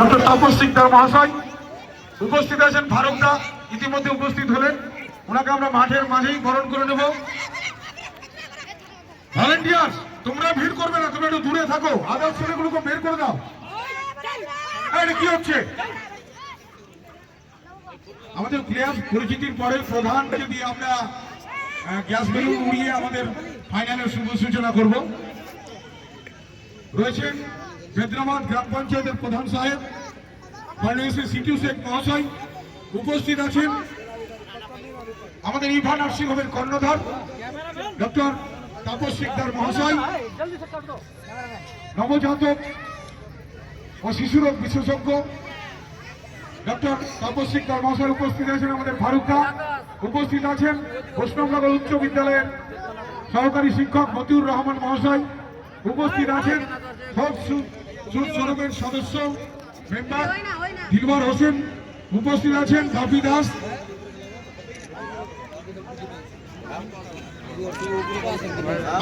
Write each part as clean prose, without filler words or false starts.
Doctor Tapas Sikdar মহাশয় উপস্থিত আছেন। ফারুকদা ইতিমধ্যে উপস্থিত হলেন, ওনাকে আমরা মাঠের মাঝেই বরণ করে নেব। ভলেন্টিয়ার তোমরা ভিড় করবে না, তোমরা একটু দূরে থাকো, আদার্স ছেলেগুলোকে বের করে দাও। এটা কি হচ্ছে? আমাদের প্লেয়ার পরিচিতির পরে প্রধানকে দিয়ে আমরা গ্যাস বেলুন উড়িয়ে আমাদের ফাইনালের শুভ সূচনা করব। রয়েছেন বেদ্রাবাদ গ্রাম পঞ্চায়েতের প্রধান সাহেব বাংলাদেশের সিটিউ শেখ মহাশয়, উপস্থিত আছেন আমাদের ইভা নার্সিং হোমের কর্ণধার ডক্টর তাপস সিকদার মহাশয়, নবজাতক ও শিশুরোগ বিশেষজ্ঞ ডক্টর তাপস সিকদার মহাশয় উপস্থিত আছেন। আমাদের ফারুকদা উপস্থিত আছেন। বৈষ্ণবনগর উচ্চ বিদ্যালয়ের সহকারী শিক্ষক মতিউর রহমান মহাশয় উপস্থিত আছেন। শোরুমের সদস্য মেম্বার দিলওয়ার হোসেন উপস্থিত আছেন। বাপি দাস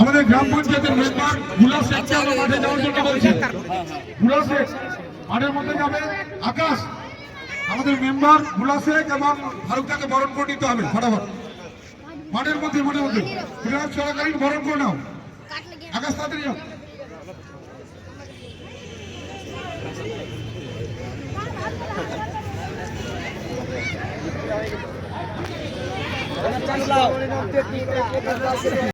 আমাদের গ্রাম পঞ্চায়েতের মেম্বার গুলা শেখকে আমরা মাঠে যাওয়ার জন্য বলছি। গুলা শেখ মাঠের মধ্যে যাবে। আকাশ আমাদের মেম্বার গুলা শেখ এবং ফারুকদাকে বরণ করে নিতে হবে ফটাফট মাঠের মধ্যে ক্রীড়া চলাকালীন বরণ করে নাও। আকাশ তাড়াতাড়ি যাও।